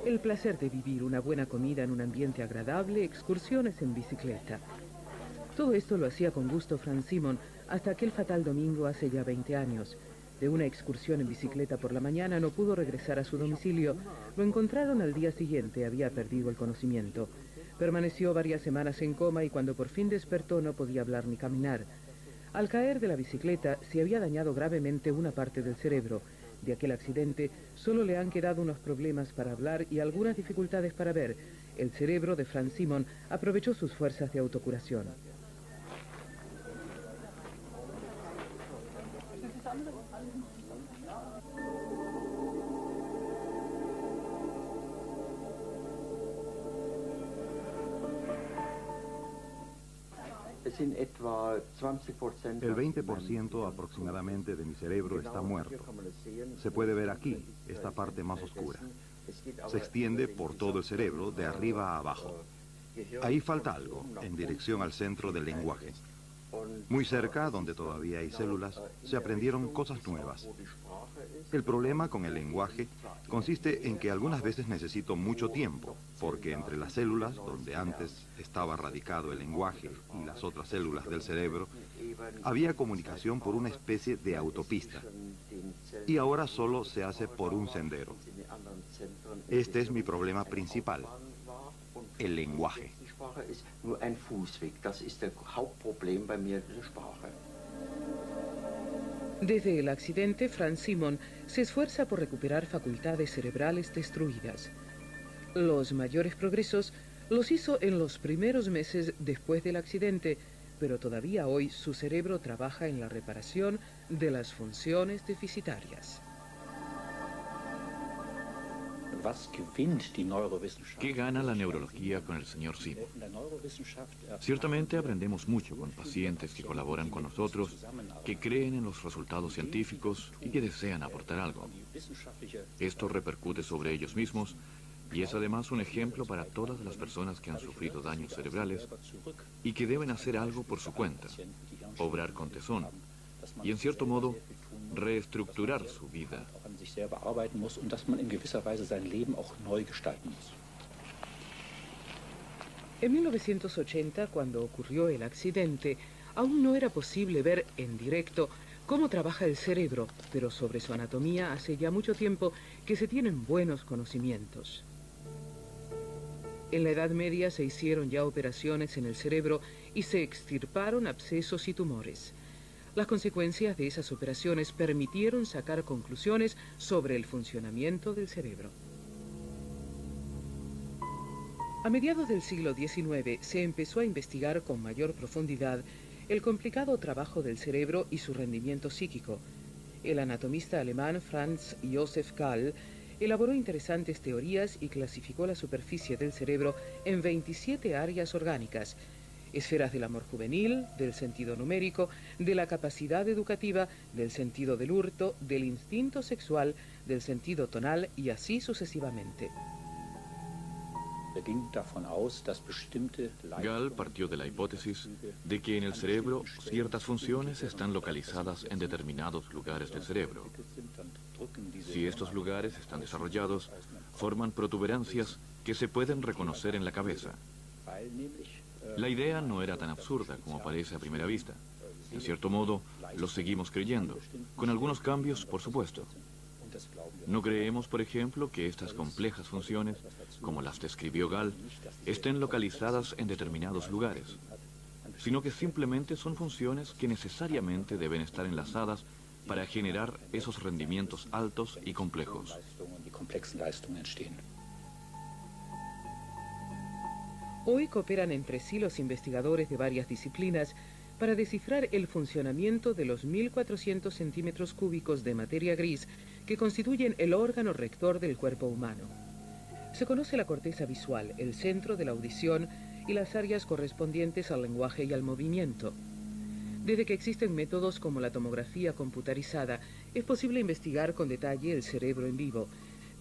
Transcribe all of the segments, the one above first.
El placer de vivir una buena comida en un ambiente agradable, excursiones en bicicleta. Todo esto lo hacía con gusto Franz Simon hasta aquel fatal domingo hace ya 20 años. De una excursión en bicicleta por la mañana no pudo regresar a su domicilio. Lo encontraron al día siguiente, había perdido el conocimiento. Permaneció varias semanas en coma y cuando por fin despertó no podía hablar ni caminar. Al caer de la bicicleta se había dañado gravemente una parte del cerebro. De aquel accidente solo le han quedado unos problemas para hablar y algunas dificultades para ver. El cerebro de Franz Simon aprovechó sus fuerzas de autocuración. El 20% aproximadamente de mi cerebro está muerto. Se puede ver aquí, esta parte más oscura. Se extiende por todo el cerebro, de arriba a abajo. Ahí falta algo, en dirección al centro del lenguaje. Muy cerca, donde todavía hay células, se aprendieron cosas nuevas. El problema con el lenguaje consiste en que algunas veces necesito mucho tiempo, porque entre las células, donde antes estaba radicado el lenguaje, y las otras células del cerebro, había comunicación por una especie de autopista. Y ahora solo se hace por un sendero. Este es mi problema principal, el lenguaje. Desde el accidente, Franz Simon se esfuerza por recuperar facultades cerebrales destruidas. Los mayores progresos los hizo en los primeros meses después del accidente, pero todavía hoy su cerebro trabaja en la reparación de las funciones deficitarias. ¿Qué gana la neurología con el señor Simon? Ciertamente aprendemos mucho con pacientes que colaboran con nosotros, que creen en los resultados científicos y que desean aportar algo. Esto repercute sobre ellos mismos y es además un ejemplo para todas las personas que han sufrido daños cerebrales y que deben hacer algo por su cuenta, obrar con tesón y, en cierto modo, reestructurar su vida. En 1980, cuando ocurrió el accidente, aún no era posible ver en directo cómo trabaja el cerebro, pero sobre su anatomía hace ya mucho tiempo que se tienen buenos conocimientos. En la Edad Media se hicieron ya operaciones en el cerebro y se extirparon abscesos y tumores. Las consecuencias de esas operaciones permitieron sacar conclusiones sobre el funcionamiento del cerebro. A mediados del siglo XIX se empezó a investigar con mayor profundidad el complicado trabajo del cerebro y su rendimiento psíquico. El anatomista alemán Franz Joseph Gall elaboró interesantes teorías y clasificó la superficie del cerebro en 27 áreas orgánicas: esferas del amor juvenil, del sentido numérico, de la capacidad educativa, del sentido del hurto, del instinto sexual, del sentido tonal y así sucesivamente. Gall partió de la hipótesis de que en el cerebro ciertas funciones están localizadas en determinados lugares del cerebro. Si estos lugares están desarrollados, forman protuberancias que se pueden reconocer en la cabeza. La idea no era tan absurda como parece a primera vista. En cierto modo, lo seguimos creyendo, con algunos cambios, por supuesto. No creemos, por ejemplo, que estas complejas funciones, como las describió Gall, estén localizadas en determinados lugares, sino que simplemente son funciones que necesariamente deben estar enlazadas para generar esos rendimientos altos y complejos. Hoy cooperan entre sí los investigadores de varias disciplinas para descifrar el funcionamiento de los 1.400 centímetros cúbicos de materia gris que constituyen el órgano rector del cuerpo humano. Se conoce la corteza visual, el centro de la audición y las áreas correspondientes al lenguaje y al movimiento. Desde que existen métodos como la tomografía computarizada, es posible investigar con detalle el cerebro en vivo.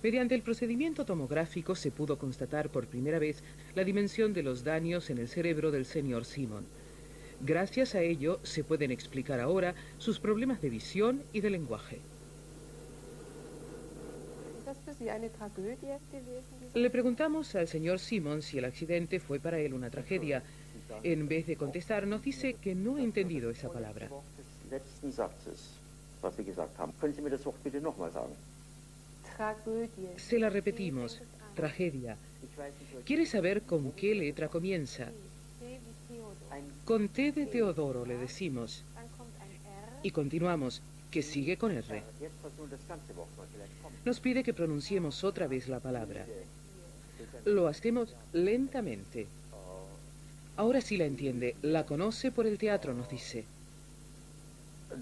Mediante el procedimiento tomográfico se pudo constatar por primera vez la dimensión de los daños en el cerebro del señor Simon. Gracias a ello se pueden explicar ahora sus problemas de visión y de lenguaje. Le preguntamos al señor Simon si el accidente fue para él una tragedia. En vez de contestar, nos dice que no ha entendido esa palabra. Se la repetimos, tragedia. ¿Quiere saber con qué letra comienza? Con T de Teodoro, le decimos. Y continuamos, que sigue con R. Nos pide que pronunciemos otra vez la palabra. Lo hacemos lentamente. Ahora sí la entiende, la conoce por el teatro, nos dice.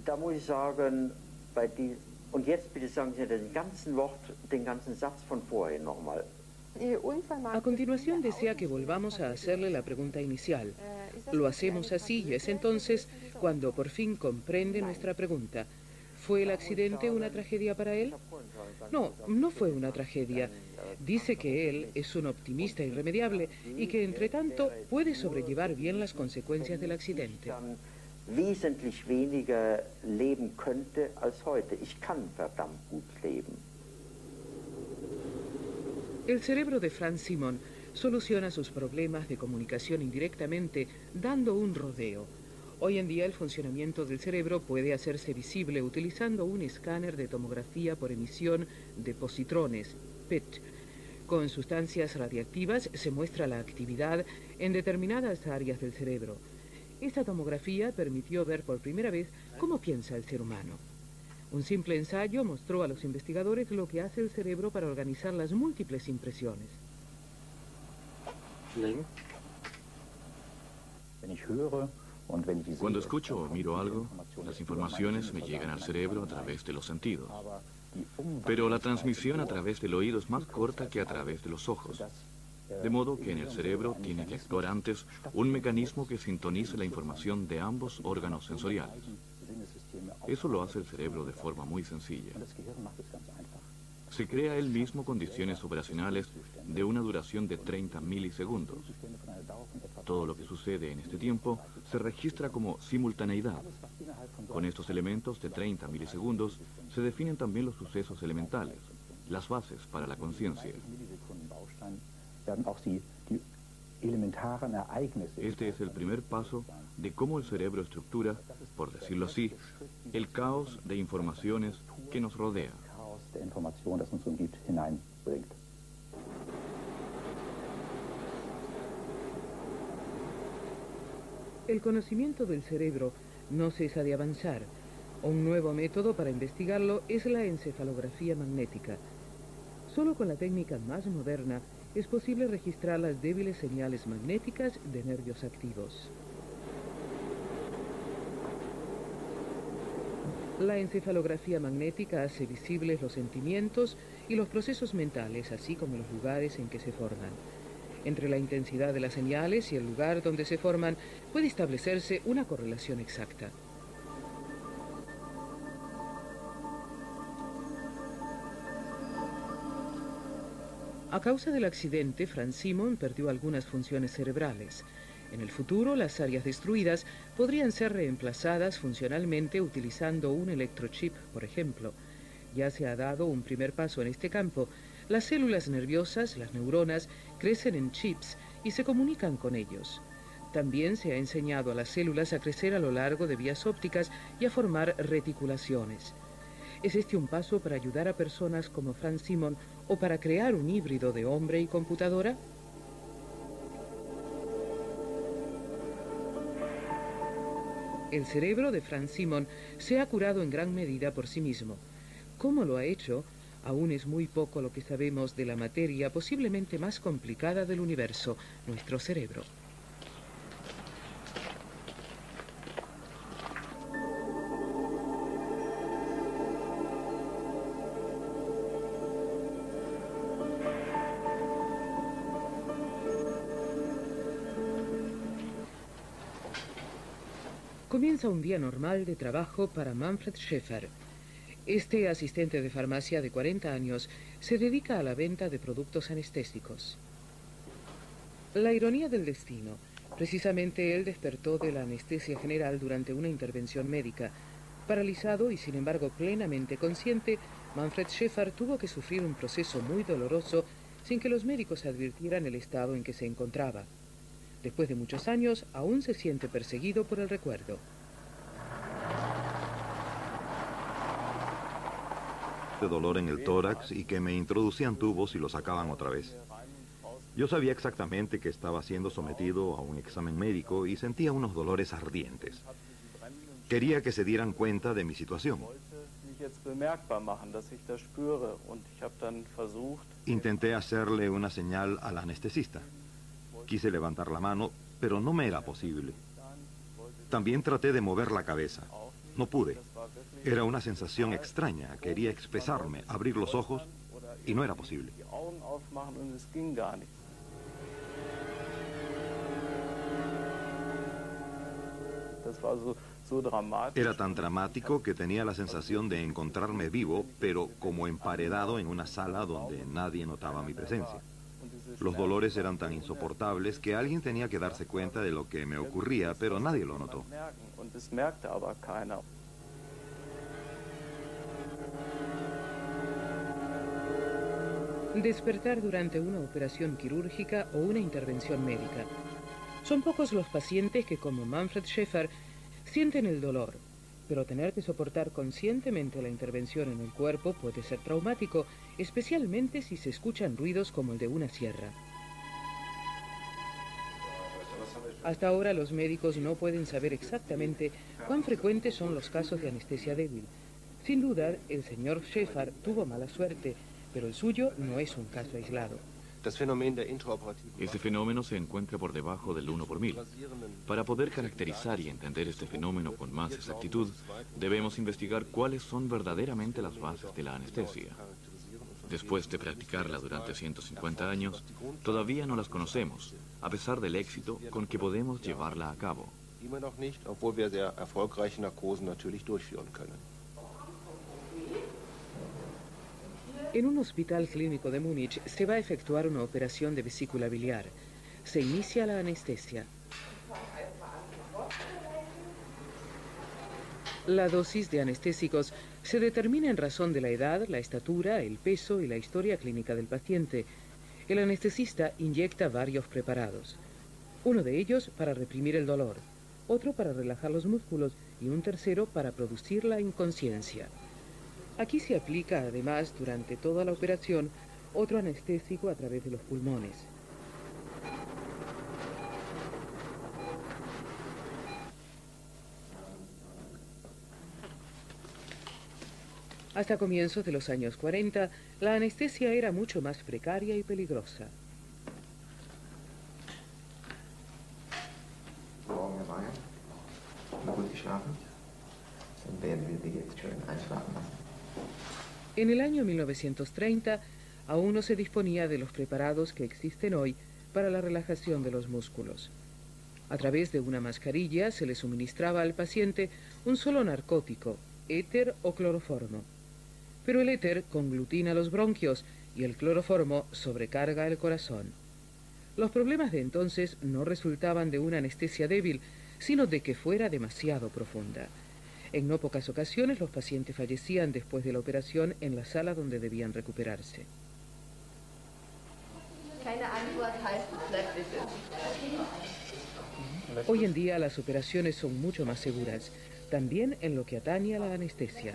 Da muss ich sagen, und jetzt bitte sagen Sie den ganzen Wort, den ganzen Satz von vorhin nochmal. A continuación desea que volvamos a hacerle la pregunta inicial. Lo hacemos así y es entonces cuando por fin comprende nuestra pregunta. ¿Fue el accidente una tragedia para él? No, no fue una tragedia. Dice que él es un optimista irremediable y que entre tanto puede sobrellevar bien las consecuencias del accidente. Wesentlich weniger leben könnte als heute. Ich kann verdammt gut leben. El cerebro de Franz Simon soluciona sus problemas de comunicación indirectamente dando un rodeo. Hoy en día el funcionamiento del cerebro puede hacerse visible utilizando un escáner de tomografía por emisión de positrones, PET. Con sustancias radiactivas se muestra la actividad en determinadas áreas del cerebro. Esta tomografía permitió ver por primera vez cómo piensa el ser humano. Un simple ensayo mostró a los investigadores lo que hace el cerebro para organizar las múltiples impresiones. Cuando escucho o miro algo, las informaciones me llegan al cerebro a través de los sentidos. Pero la transmisión a través del oído es más corta que a través de los ojos. De modo que en el cerebro tiene que actuar antes un mecanismo que sintonice la información de ambos órganos sensoriales. Eso lo hace el cerebro de forma muy sencilla. Se crea él mismo condiciones operacionales de una duración de 30 milisegundos. Todo lo que sucede en este tiempo se registra como simultaneidad. Con estos elementos de 30 milisegundos se definen también los sucesos elementales, las bases para la conciencia. Este es el primer paso de cómo el cerebro estructura, por decirlo así, el caos de informaciones que nos rodea. El conocimiento del cerebro no cesa de avanzar. Un nuevo método para investigarlo es la encefalografía magnética. Solo con la técnica más moderna es posible registrar las débiles señales magnéticas de nervios activos. La encefalografía magnética hace visibles los sentimientos y los procesos mentales, así como los lugares en que se forman. Entre la intensidad de las señales y el lugar donde se forman puede establecerse una correlación exacta. A causa del accidente, Franz Simon perdió algunas funciones cerebrales. En el futuro, las áreas destruidas podrían ser reemplazadas funcionalmente utilizando un electrochip, por ejemplo. Ya se ha dado un primer paso en este campo. Las células nerviosas, las neuronas, crecen en chips y se comunican con ellos. También se ha enseñado a las células a crecer a lo largo de vías ópticas y a formar reticulaciones. ¿Es este un paso para ayudar a personas como Franz Simon o para crear un híbrido de hombre y computadora? El cerebro de Franz Simon se ha curado en gran medida por sí mismo. ¿Cómo lo ha hecho? Aún es muy poco lo que sabemos de la materia posiblemente más complicada del universo, nuestro cerebro. Comienza un día normal de trabajo para Manfred Schäfer. Este asistente de farmacia de 40 años se dedica a la venta de productos anestésicos. La ironía del destino. Precisamente él despertó de la anestesia general durante una intervención médica. Paralizado y sin embargo plenamente consciente, Manfred Schäfer tuvo que sufrir un proceso muy doloroso sin que los médicos advirtieran el estado en que se encontraba. Después de muchos años, aún se siente perseguido por el recuerdo. De dolor en el tórax y que me introducían tubos y lo sacaban otra vez. Yo sabía exactamente que estaba siendo sometido a un examen médico y sentía unos dolores ardientes. Quería que se dieran cuenta de mi situación. Intenté hacerle una señal al anestesista. Quise levantar la mano, pero no me era posible. También traté de mover la cabeza. No pude. Era una sensación extraña. Quería expresarme, abrir los ojos, y no era posible. Era tan dramático que tenía la sensación de encontrarme vivo, pero como emparedado en una sala donde nadie notaba mi presencia. Los dolores eran tan insoportables que alguien tenía que darse cuenta de lo que me ocurría, pero nadie lo notó. Despertar durante una operación quirúrgica o una intervención médica. Son pocos los pacientes que, como Manfred Schäfer, sienten el dolor, pero tener que soportar conscientemente la intervención en el cuerpo puede ser traumático, especialmente si se escuchan ruidos como el de una sierra. Hasta ahora los médicos no pueden saber exactamente cuán frecuentes son los casos de anestesia débil. Sin duda, el señor Schäfer tuvo mala suerte, pero el suyo no es un caso aislado. Este fenómeno se encuentra por debajo del 1 por 1000. Para poder caracterizar y entender este fenómeno con más exactitud, debemos investigar cuáles son verdaderamente las bases de la anestesia. Después de practicarla durante 150 años, todavía no las conocemos, a pesar del éxito con que podemos llevarla a cabo. En un hospital clínico de Múnich se va a efectuar una operación de vesícula biliar. Se inicia la anestesia. La dosis de anestésicos se determina en razón de la edad, la estatura, el peso y la historia clínica del paciente. El anestesista inyecta varios preparados. Uno de ellos para reprimir el dolor, otro para relajar los músculos y un tercero para producir la inconsciencia. Aquí se aplica, además, durante toda la operación, otro anestésico a través de los pulmones. Hasta comienzos de los años 40, la anestesia era mucho más precaria y peligrosa. En el año 1930, aún no se disponía de los preparados que existen hoy para la relajación de los músculos. A través de una mascarilla se le suministraba al paciente un solo narcótico, éter o cloroformo. Pero el éter conglutina los bronquios y el cloroformo sobrecarga el corazón. Los problemas de entonces no resultaban de una anestesia débil, sino de que fuera demasiado profunda. En no pocas ocasiones los pacientes fallecían después de la operación en la sala donde debían recuperarse. Hoy en día las operaciones son mucho más seguras, también en lo que atañe a la anestesia.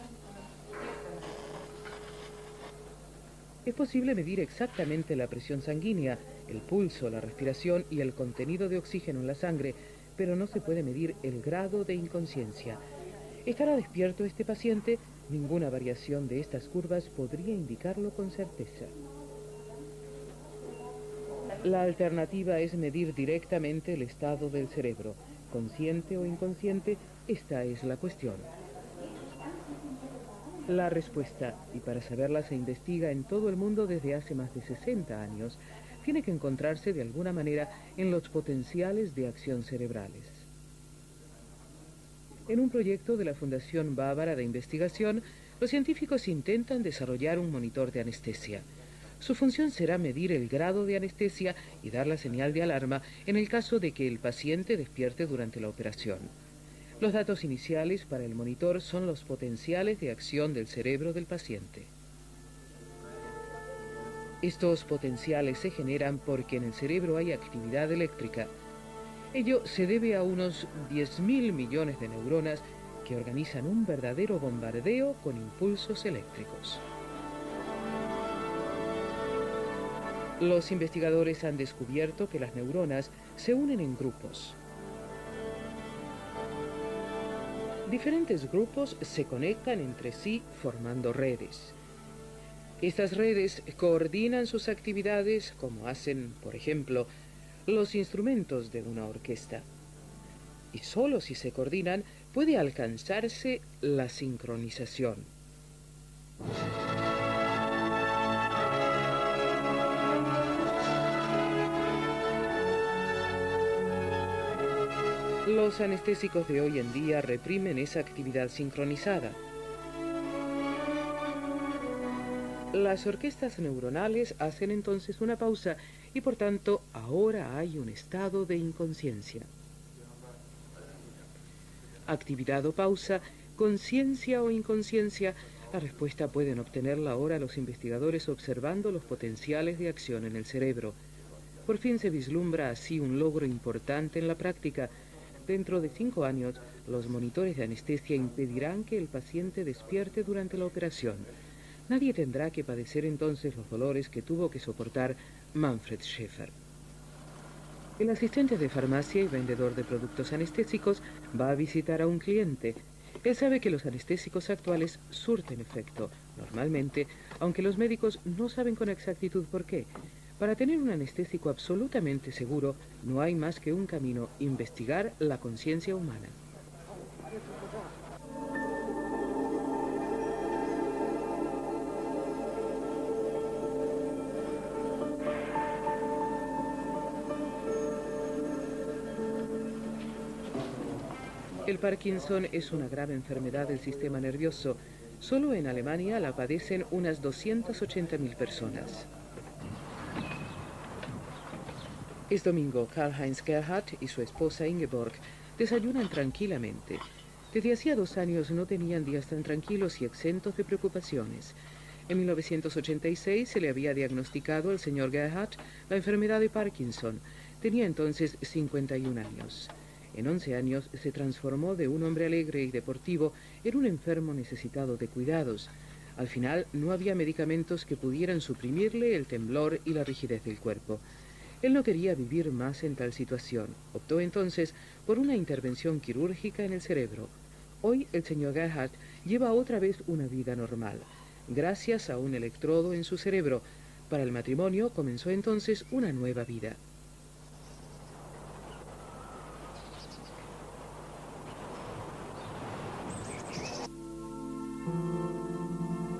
Es posible medir exactamente la presión sanguínea, el pulso, la respiración y el contenido de oxígeno en la sangre, pero no se puede medir el grado de inconsciencia. ¿Estará despierto este paciente? Ninguna variación de estas curvas podría indicarlo con certeza. La alternativa es medir directamente el estado del cerebro. Consciente o inconsciente, esta es la cuestión. La respuesta, y para saberla se investiga en todo el mundo desde hace más de 60 años, tiene que encontrarse de alguna manera en los potenciales de acción cerebrales. En un proyecto de la Fundación Bávara de Investigación, los científicos intentan desarrollar un monitor de anestesia. Su función será medir el grado de anestesia y dar la señal de alarma en el caso de que el paciente despierte durante la operación. Los datos iniciales para el monitor son los potenciales de acción del cerebro del paciente. Estos potenciales se generan porque en el cerebro hay actividad eléctrica. Ello se debe a unos 10.000 millones de neuronas que organizan un verdadero bombardeo con impulsos eléctricos. Los investigadores han descubierto que las neuronas se unen en grupos. Diferentes grupos se conectan entre sí formando redes. Estas redes coordinan sus actividades como hacen, por ejemplo, los instrumentos de una orquesta. Y solo si se coordinan puede alcanzarse la sincronización. Los anestésicos de hoy en día reprimen esa actividad sincronizada. Las orquestas neuronales hacen entonces una pausa y por tanto ahora hay un estado de inconsciencia. Actividad o pausa, conciencia o inconsciencia, la respuesta pueden obtenerla ahora los investigadores observando los potenciales de acción en el cerebro. Por fin se vislumbra así un logro importante en la práctica. Dentro de 5 años, los monitores de anestesia impedirán que el paciente despierte durante la operación. Nadie tendrá que padecer entonces los dolores que tuvo que soportar Manfred Schäfer. El asistente de farmacia y vendedor de productos anestésicos va a visitar a un cliente. Él sabe que los anestésicos actuales surten efecto, normalmente, aunque los médicos no saben con exactitud por qué. Para tener un anestésico absolutamente seguro, no hay más que un camino: investigar la conciencia humana. El Parkinson es una grave enfermedad del sistema nervioso. Solo en Alemania la padecen unas 280.000 personas. Es domingo. Karl-Heinz Gerhardt y su esposa Ingeborg desayunan tranquilamente. Desde hacía 2 años no tenían días tan tranquilos y exentos de preocupaciones. En 1986 se le había diagnosticado al señor Gerhardt la enfermedad de Parkinson. Tenía entonces 51 años. En 11 años se transformó de un hombre alegre y deportivo en un enfermo necesitado de cuidados. Al final no había medicamentos que pudieran suprimirle el temblor y la rigidez del cuerpo. Él no quería vivir más en tal situación. Optó entonces por una intervención quirúrgica en el cerebro. Hoy el señor Gerhardt lleva otra vez una vida normal, gracias a un electrodo en su cerebro. Para el matrimonio comenzó entonces una nueva vida.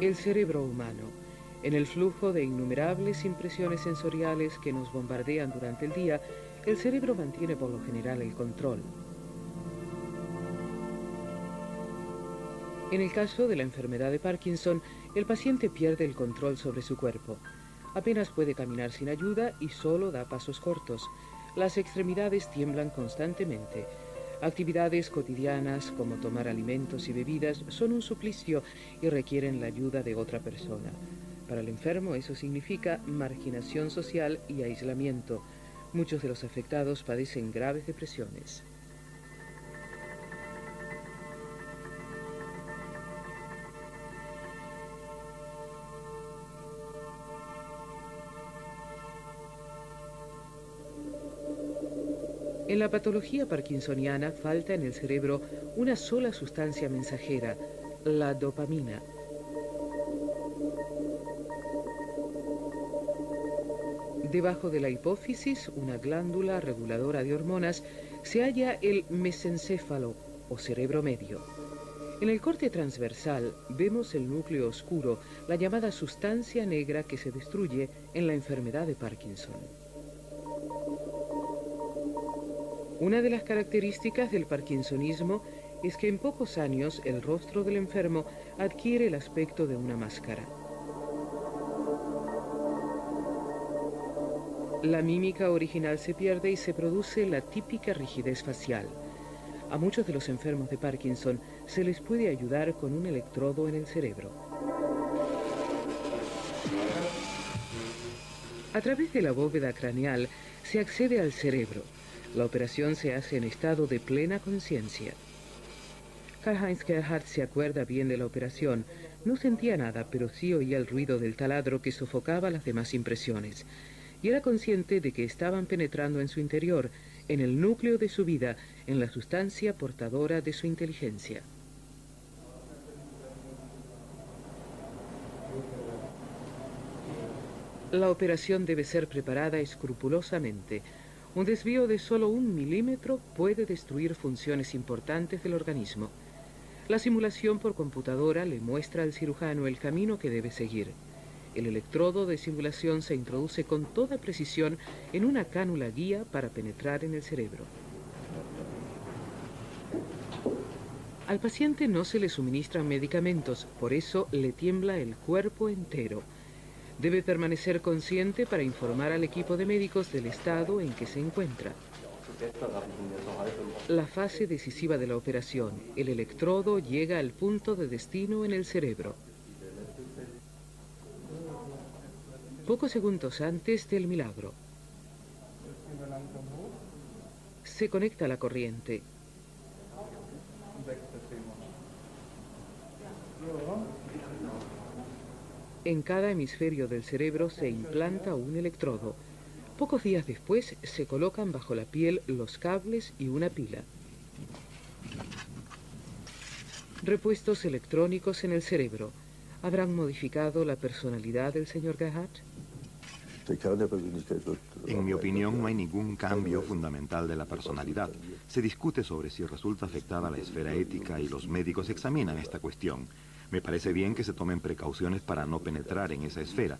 El cerebro humano. En el flujo de innumerables impresiones sensoriales que nos bombardean durante el día, el cerebro mantiene por lo general el control. En el caso de la enfermedad de Parkinson, el paciente pierde el control sobre su cuerpo. Apenas puede caminar sin ayuda y solo da pasos cortos. Las extremidades tiemblan constantemente. Actividades cotidianas como tomar alimentos y bebidas son un suplicio y requieren la ayuda de otra persona. Para el enfermo eso significa marginación social y aislamiento. Muchos de los afectados padecen graves depresiones. En la patología parkinsoniana falta en el cerebro una sola sustancia mensajera, la dopamina. Debajo de la hipófisis, una glándula reguladora de hormonas, se halla el mesencéfalo o cerebro medio. En el corte transversal vemos el núcleo oscuro, la llamada sustancia negra que se destruye en la enfermedad de Parkinson. Una de las características del parkinsonismo es que en pocos años el rostro del enfermo adquiere el aspecto de una máscara. La mímica original se pierde y se produce la típica rigidez facial. A muchos de los enfermos de Parkinson se les puede ayudar con un electrodo en el cerebro. A través de la bóveda craneal se accede al cerebro. La operación se hace en estado de plena conciencia. Karl-Heinz Gerhardt se acuerda bien de la operación. No sentía nada, pero sí oía el ruido del taladro que sofocaba las demás impresiones. Y era consciente de que estaban penetrando en su interior, en el núcleo de su vida, en la sustancia portadora de su inteligencia. La operación debe ser preparada escrupulosamente. Un desvío de solo 1 milímetro puede destruir funciones importantes del organismo. La simulación por computadora le muestra al cirujano el camino que debe seguir. El electrodo de simulación se introduce con toda precisión en una cánula guía para penetrar en el cerebro. Al paciente no se le suministran medicamentos, por eso le tiembla el cuerpo entero. Debe permanecer consciente para informar al equipo de médicos del estado en que se encuentra. La fase decisiva de la operación, el electrodo llega al punto de destino en el cerebro. Pocos segundos antes del milagro. Se conecta la corriente. En cada hemisferio del cerebro se implanta un electrodo. Pocos días después se colocan bajo la piel los cables y una pila. Repuestos electrónicos en el cerebro. ¿Habrán modificado la personalidad del señor Gerhardt? En mi opinión, no hay ningún cambio fundamental de la personalidad. Se discute sobre si resulta afectada la esfera ética y los médicos examinan esta cuestión. Me parece bien que se tomen precauciones para no penetrar en esa esfera,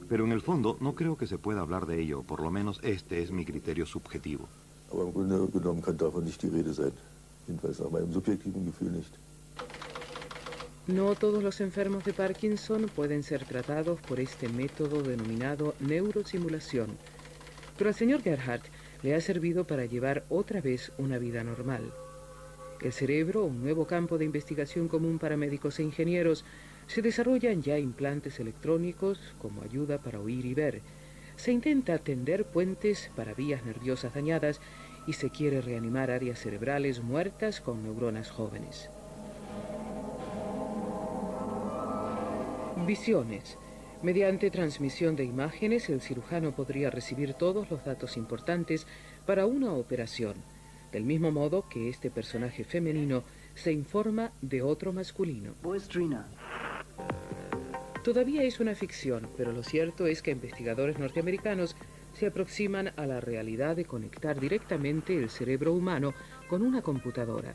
pero en el fondo no creo que se pueda hablar de ello, por lo menos este es mi criterio subjetivo. No todos los enfermos de Parkinson pueden ser tratados por este método denominado neurosimulación, pero al señor Gerhardt le ha servido para llevar otra vez una vida normal. El cerebro, un nuevo campo de investigación común para médicos e ingenieros, se desarrollan ya implantes electrónicos como ayuda para oír y ver. Se intenta tender puentes para vías nerviosas dañadas y se quiere reanimar áreas cerebrales muertas con neuronas jóvenes. Visiones. Mediante transmisión de imágenes, el cirujano podría recibir todos los datos importantes para una operación, del mismo modo que este personaje femenino se informa de otro masculino. Todavía es una ficción, pero lo cierto es que investigadores norteamericanos se aproximan a la realidad de conectar directamente el cerebro humano con una computadora.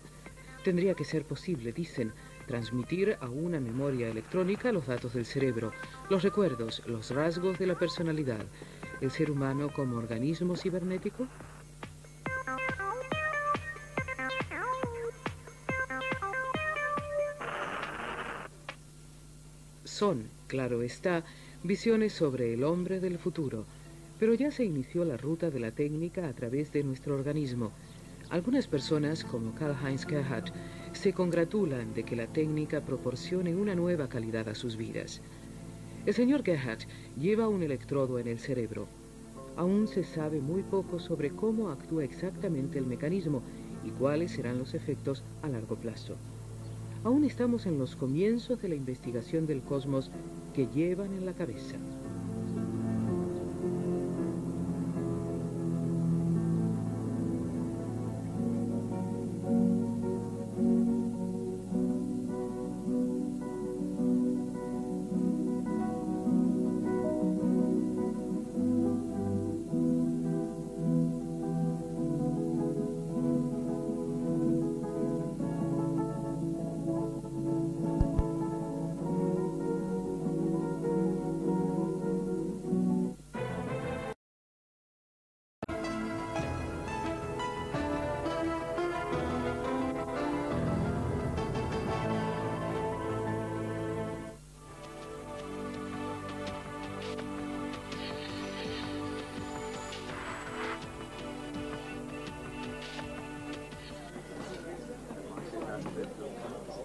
Tendría que ser posible, dicen, transmitir a una memoria electrónica los datos del cerebro, los recuerdos, los rasgos de la personalidad. ¿El ser humano como organismo cibernético? Son, claro está, visiones sobre el hombre del futuro, pero ya se inició la ruta de la técnica a través de nuestro organismo. Algunas personas, como Karl-Heinz Gerhardt, se congratulan de que la técnica proporcione una nueva calidad a sus vidas. El señor Gerhardt lleva un electrodo en el cerebro. Aún se sabe muy poco sobre cómo actúa exactamente el mecanismo y cuáles serán los efectos a largo plazo. Aún estamos en los comienzos de la investigación del cosmos que llevan en la cabeza.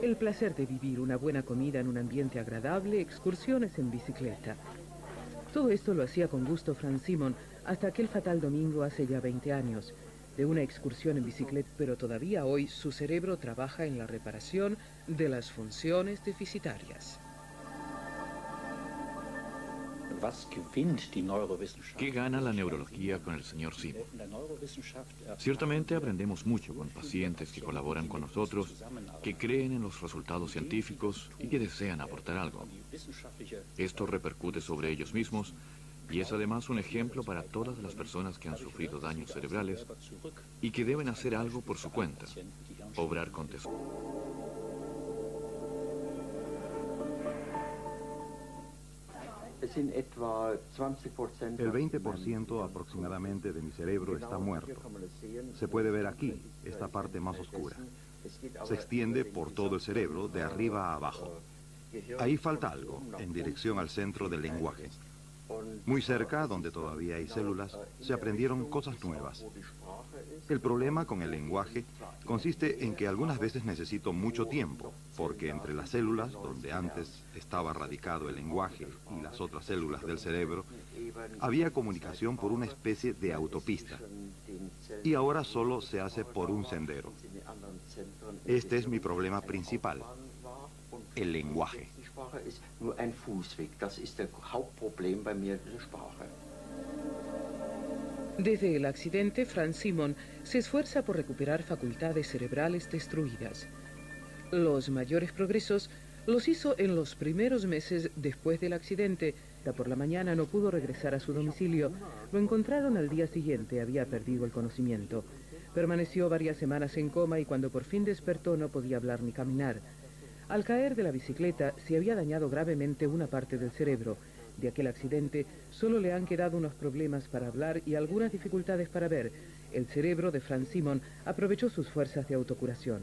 El placer de vivir una buena comida en un ambiente agradable, excursiones en bicicleta. Todo esto lo hacía con gusto Franz Simon hasta aquel fatal domingo hace ya 20 años, de una excursión en bicicleta, pero todavía hoy su cerebro trabaja en la reparación de las funciones deficitarias. ¿Qué gana la neurología con el señor Simon? Ciertamente aprendemos mucho con pacientes que colaboran con nosotros, que creen en los resultados científicos y que desean aportar algo. Esto repercute sobre ellos mismos y es además un ejemplo para todas las personas que han sufrido daños cerebrales y que deben hacer algo por su cuenta, obrar con tesón. El 20% aproximadamente de mi cerebro está muerto. Se puede ver aquí, esta parte más oscura. Se extiende por todo el cerebro, de arriba a abajo. Ahí falta algo, en dirección al centro del lenguaje. Muy cerca, donde todavía hay células, se aprendieron cosas nuevas. El problema con el lenguaje consiste en que algunas veces necesito mucho tiempo, porque entre las células, donde antes estaba radicado el lenguaje y las otras células del cerebro, había comunicación por una especie de autopista. Y ahora solo se hace por un sendero. Este es mi problema principal, el lenguaje. Desde el accidente, Franz Simon se esfuerza por recuperar facultades cerebrales destruidas. Los mayores progresos los hizo en los primeros meses después del accidente. Por la mañana no pudo regresar a su domicilio. Lo encontraron al día siguiente, había perdido el conocimiento. Permaneció varias semanas en coma y cuando por fin despertó no podía hablar ni caminar. Al caer de la bicicleta se había dañado gravemente una parte del cerebro. De aquel accidente solo le han quedado unos problemas para hablar y algunas dificultades para ver. El cerebro de Franz Simon aprovechó sus fuerzas de autocuración.